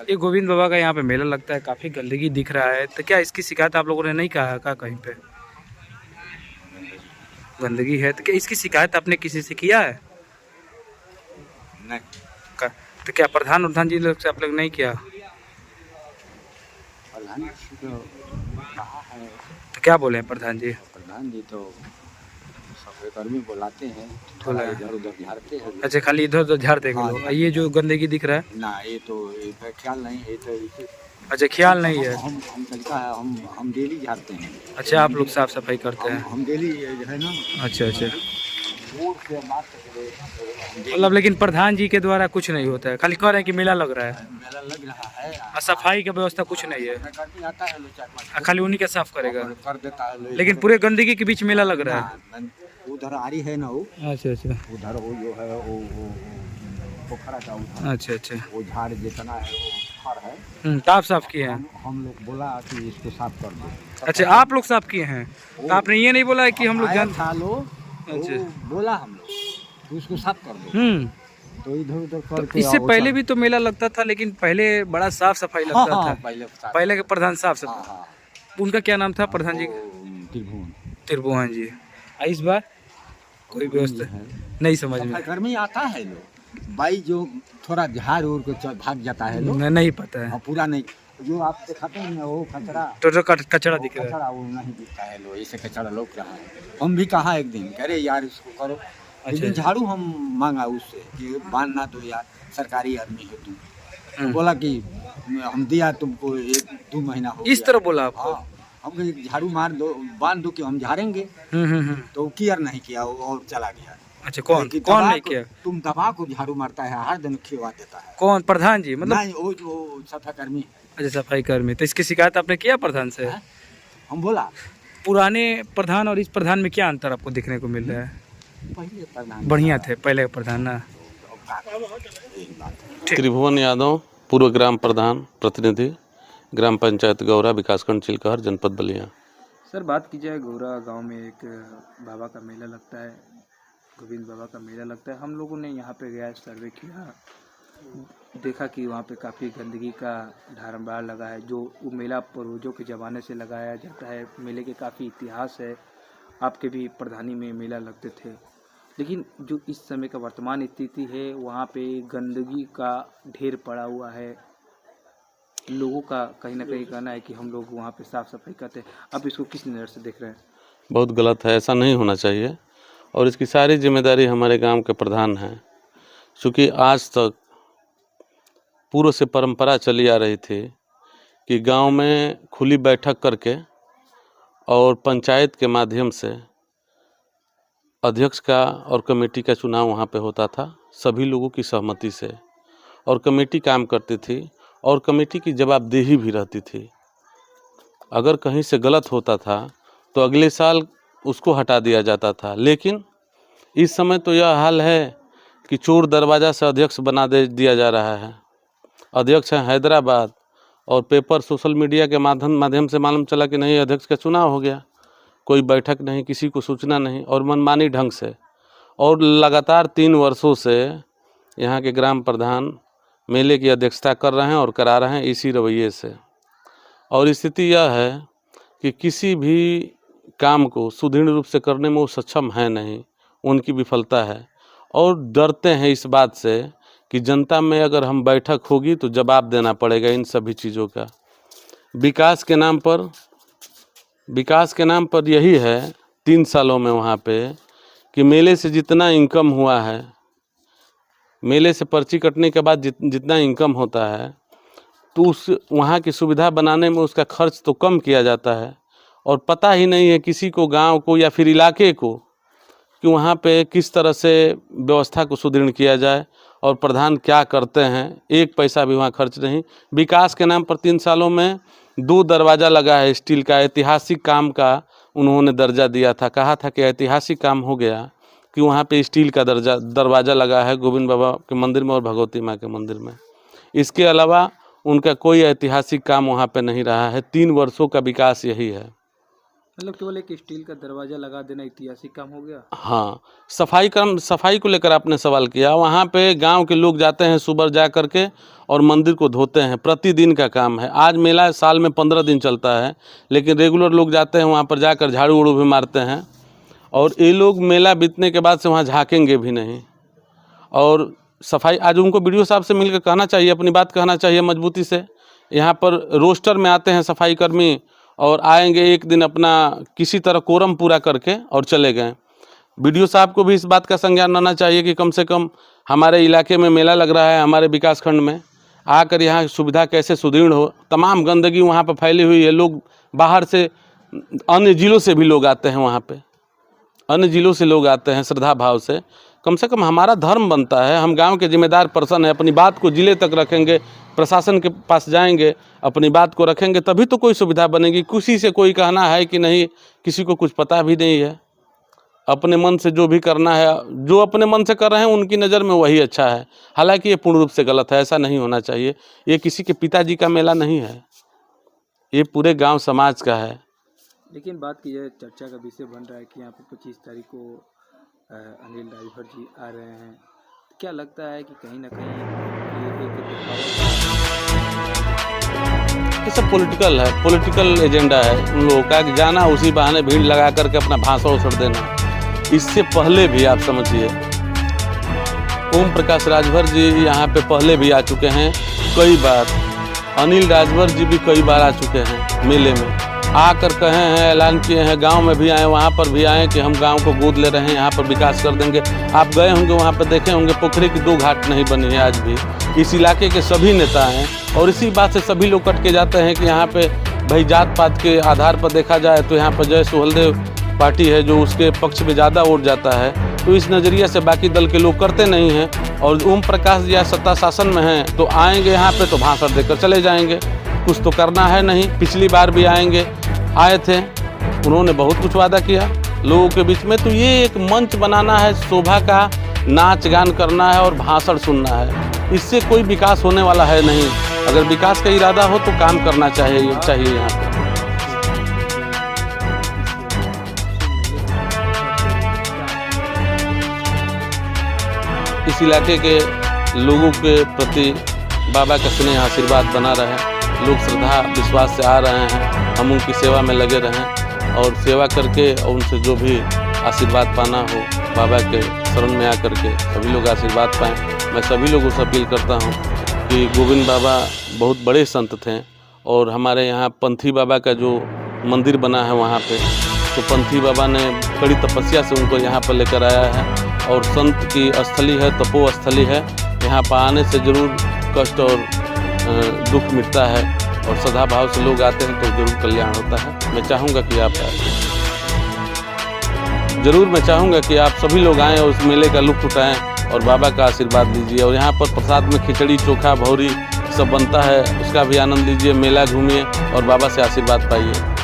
ये गोविंद बाबा का यहाँ पे मेला लगता है, काफ़ी गंदगी दिख रहा है, तो क्या इसकी शिकायत आप लोगों ने नहीं कहा का कहीं पे गंदगी है? तो क्या इसकी शिकायत आपने किसी से किया है? नहीं। का, तो क्या प्रधान जी लोग से आप लोग नहीं किया? प्रधान जी तो कहा है, तो क्या बोले हैं प्रधान जी? प्रधान जी तो सफाई कर्मी बुलाते हैं, बोला थोड़ा है। इधर उधर झाड़ते हैं। अच्छा, खाली इधर उधर झाड़ देंगे हाँ, लोग। ये जो गंदगी दिख रहा है, ना ये तो इसका ख्याल नहीं है, तो इसे अच्छा ख्याल नहीं है। हम तरीका है, हम डेली झाड़ते हैं। अच्छा, आप लोग साफ सफाई करते हैं? हम डेली जो है ना, अच्छा अच्छा, दूर से बात करके मतलब लेकिन प्रधान जी के द्वारा कुछ नहीं होता है, खाली कह रहे हैं कि मेला लग रहा है मेला लग रहा है। और सफाई की व्यवस्था कुछ नहीं है, कर्मी आता है, लो चार पाँच खाली उन्हीं का साफ करेगा, कर देता है। लेकिन पूरे गंदगी के बीच मेला लग रहा है। उधर आरी है ना, वो अच्छा अच्छा उधर वो जो है वो पोखरा का उधर अच्छा अच्छा, वो झाड़ जितना है वो फर है। तो आप साफ किए हैं? हम लोग बोला कि इसको साफ कर दो। अच्छा, आप लोग साफ किए हैं, तो आपने ये नहीं बोला है कि हम लोग आया था लो, अच्छा। बोला हम लोग कि उसको साफ कर दो। तो इधर उधर तो करके इससे पहले भी तो मेला लगता था, लेकिन पहले बड़ा साफ सफाई लगता था। पहले के प्रधान साफ सफाई, उनका क्या नाम था प्रधान जी? त्रिभुवन जी। इस बार कोई व्यवस्था नहीं समझ में? कर्मी आता है लोग, भाई जो थोड़ा झाड़ उड़ के भाग जाता है लोग, नहीं पता है, पूरा नहीं। जो आप दिखाते हैं ना वो कचरा, तो कचरा दिख रहा है, कचरा वो नहीं दिखता है लो, ऐसे कचरा लोग रहा है। हम भी कहा एक दिन, अरे यार इसको करो। अच्छा। झाड़ू हम मांगा उससे कि बांधना दो यार, सरकारी आदमी है तुम। बोला कि हम दिया तुमको 1-2 महीना हो गया। इस तरह बोला आपको? हाँ, हम झाड़ू मार दो, बांध दो कि हम झाड़ेंगे। तो केयर नहीं किया और चला गया। अच्छा, कौन नहीं किया? तुम दबा को झाड़ू मारता है, हर दिन खिलवा देता है। कौन प्रधान जी? मतलब नहीं, वो सफाई कर्मी। अच्छा, सफाई कर्मी। तो इसकी शिकायत आपने किया प्रधान से? हम बोला पुराने प्रधान और इस प्रधान में क्या अंतर आपको देखने को मिल रहा है? पहले प्रधान बढ़िया थे पहले प्रधान ना। त्रिभुवन यादव, पूर्व ग्राम प्रधान प्रतिनिधि, ग्राम पंचायत गौरा, विकासखंड चिलकहर, जनपद बलिया। सर, बात की जाए गौरा गांव में एक बाबा का मेला लगता है, गोविंद बाबा का मेला लगता है। हम लोगों ने यहाँ पे गया, सर्वे किया, देखा कि वहाँ पे काफ़ी गंदगी का ढारंबार लगा है, जो वो मेला पूर्वजों के ज़माने से लगाया जाता है। मेले के काफ़ी इतिहास है, आपके भी प्रधानी में मेला लगते थे, लेकिन जो इस समय का वर्तमान स्थिति है, वहाँ पे गंदगी का ढेर पड़ा हुआ है। लोगों का कहीं ना कहीं कहना है कि हम लोग वहाँ पे साफ सफाई करते हैं। आप इसको किस नज़र से देख रहे हैं? बहुत गलत है, ऐसा नहीं होना चाहिए, और इसकी सारी जिम्मेदारी हमारे गांव के प्रधान हैं। क्योंकि आज तक पूर्व से परंपरा चली आ रही थी कि गांव में खुली बैठक करके और पंचायत के माध्यम से अध्यक्ष का और कमेटी का चुनाव वहां पे होता था, सभी लोगों की सहमति से, और कमेटी काम करती थी और कमेटी की जवाबदेही भी रहती थी। अगर कहीं से गलत होता था तो अगले साल उसको हटा दिया जाता था। लेकिन इस समय तो यह हाल है कि चोर दरवाज़ा से अध्यक्ष बना दिया जा रहा है। अध्यक्ष हैं हैदराबाद, और पेपर सोशल मीडिया के माध्यम से मालूम चला कि नहीं, अध्यक्ष का चुनाव हो गया, कोई बैठक नहीं, किसी को सूचना नहीं, और मनमानी ढंग से। और लगातार 3 वर्षों से यहाँ के ग्राम प्रधान मेले की अध्यक्षता कर रहे हैं और करा रहे हैं इसी रवैये से। और स्थिति यह है कि किसी भी काम को सुदृढ़ रूप से करने में वो सक्षम है नहीं, उनकी विफलता है, और डरते हैं इस बात से कि जनता में अगर हम बैठक होगी तो जवाब देना पड़ेगा इन सभी चीज़ों का। विकास के नाम पर यही है 3 सालों में वहाँ पे कि मेले से जितना इनकम हुआ है, मेले से पर्ची कटने के बाद जितना इनकम होता है, तो उस वहाँ की सुविधा बनाने में उसका खर्च तो कम किया जाता है, और पता ही नहीं है किसी को, गांव को या फिर इलाके को, कि वहाँ पे किस तरह से व्यवस्था को सुदृढ़ किया जाए और प्रधान क्या करते हैं। 1 पैसा भी वहाँ खर्च नहीं। विकास के नाम पर 3 सालों में 2 दरवाज़ा लगा है स्टील का, ऐतिहासिक काम का उन्होंने दर्जा दिया था, कहा था कि ऐतिहासिक काम हो गया कि वहाँ पे स्टील का दरवाज़ा लगा है गोविंद बाबा के मंदिर में और भगवती माँ के मंदिर में। इसके अलावा उनका कोई ऐतिहासिक काम वहाँ पे नहीं रहा है। 3 वर्षों का विकास यही है। मतलब केवल एक स्टील का दरवाजा लगा देना ऐतिहासिक काम हो गया। हाँ, सफाई को लेकर आपने सवाल किया। वहाँ पे गांव के लोग जाते हैं सुबह जा कर के और मंदिर को धोते हैं, प्रतिदिन का काम है। आज मेला साल में 15 दिन चलता है, लेकिन रेगुलर लोग जाते हैं वहाँ पर जाकर झाड़ू उड़ू भी मारते हैं। और ये लोग मेला बीतने के बाद से वहाँ झाँकेंगे भी नहीं। और सफाई आज उनको वीडियो साहब से मिलकर कहना चाहिए, अपनी बात कहना चाहिए मजबूती से। यहाँ पर रोस्टर में आते हैं सफाई कर्मी और आएंगे एक दिन अपना किसी तरह कोरम पूरा करके और चले गए। बीडीओ साहब को भी इस बात का संज्ञान लेना चाहिए कि कम से कम हमारे इलाके में मेला लग रहा है, हमारे विकास खंड में आकर यहाँ सुविधा कैसे सुदृढ़ हो। तमाम गंदगी वहाँ पर फैली हुई है। लोग बाहर से अन्य ज़िलों से भी लोग आते हैं, वहाँ पे अन्य ज़िलों से लोग आते हैं श्रद्धा भाव से कम हमारा धर्म बनता है। हम गांव के जिम्मेदार पर्सन हैं, अपनी बात को ज़िले तक रखेंगे, प्रशासन के पास जाएंगे, अपनी बात को रखेंगे, तभी तो कोई सुविधा बनेगी। किसी से कोई कहना है कि नहीं, किसी को कुछ पता भी नहीं है। अपने मन से जो भी करना है, जो अपने मन से कर रहे हैं उनकी नज़र में वही अच्छा है। हालांकि ये पूर्ण रूप से गलत है, ऐसा नहीं होना चाहिए। ये किसी के पिताजी का मेला नहीं है, ये पूरे गाँव समाज का है। लेकिन बात की जाए, चर्चा का विषय बन रहा है कि यहाँ पर 25 तारीख को अनिल राजभर जी आ रहे हैं। क्या लगता है कि कहीं ना कहीं ये सब पॉलिटिकल है, पॉलिटिकल एजेंडा है उन लोगों का कि जाना, उसी बहाने भीड़ लगा करके अपना भाषण उछड़ देना। इससे पहले भी आप समझिए ओम प्रकाश राजभर जी यहाँ पे पहले भी आ चुके हैं कई बार। अनिल राजभर जी भी कई बार आ चुके हैं मेले में, आकर कहे हैं, ऐलान किए हैं, गांव में भी आए, वहाँ पर भी आए कि हम गांव को गोद ले रहे हैं, यहाँ पर विकास कर देंगे। आप गए होंगे वहाँ पर, देखे होंगे पोखरी की 2 घाट नहीं बनी है आज भी। इस इलाके के सभी नेता हैं और इसी बात से सभी लोग कट के जाते हैं कि यहाँ पे भाई जात पात के आधार पर देखा जाए तो यहाँ पर जय सुहलदेव पार्टी है जो उसके पक्ष में ज़्यादा वोट जाता है। तो इस नज़रिए से बाकी दल के लोग करते नहीं हैं। और ओम प्रकाश जी सत्ता शासन में हैं तो आएंगे यहाँ पे तो भाषण देकर चले जाएंगे, कुछ तो करना है नहीं। पिछली बार भी आए थे, उन्होंने बहुत कुछ वादा किया लोगों के बीच में। तो ये एक मंच बनाना है, शोभा का नाच गान करना है और भाषण सुनना है, इससे कोई विकास होने वाला है नहीं। अगर विकास का इरादा हो तो काम करना चाहिए यहाँ पे। इस इलाके के लोगों के प्रति बाबा का स्नेह आशीर्वाद बना रहे, लोग श्रद्धा विश्वास से आ रहे हैं, हम उनकी सेवा में लगे रहें और सेवा करके और उनसे जो भी आशीर्वाद पाना हो बाबा के शरण में आकर के सभी लोग आशीर्वाद पाएं। मैं सभी लोगों से अपील करता हूं कि गोविंद बाबा बहुत बड़े संत थे और हमारे यहाँ पंथी बाबा का जो मंदिर बना है वहाँ पे, तो पंथी बाबा ने कड़ी तपस्या से उनको यहाँ पर लेकर आया है और संत की स्थली है, तपो स्थली है। यहाँ पर आने से ज़रूर कष्ट और दुख मिटता है और श्रद्धा भाव से लोग आते हैं तो जरूर कल्याण होता है। मैं चाहूँगा कि आप सभी लोग आएँ और उस मेले का लुत्फ़ उठाएँ और बाबा का आशीर्वाद लीजिए। और यहाँ पर प्रसाद में खिचड़ी चोखा भौरी सब बनता है, उसका भी आनंद लीजिए, मेला घूमिए और बाबा से आशीर्वाद पाइए।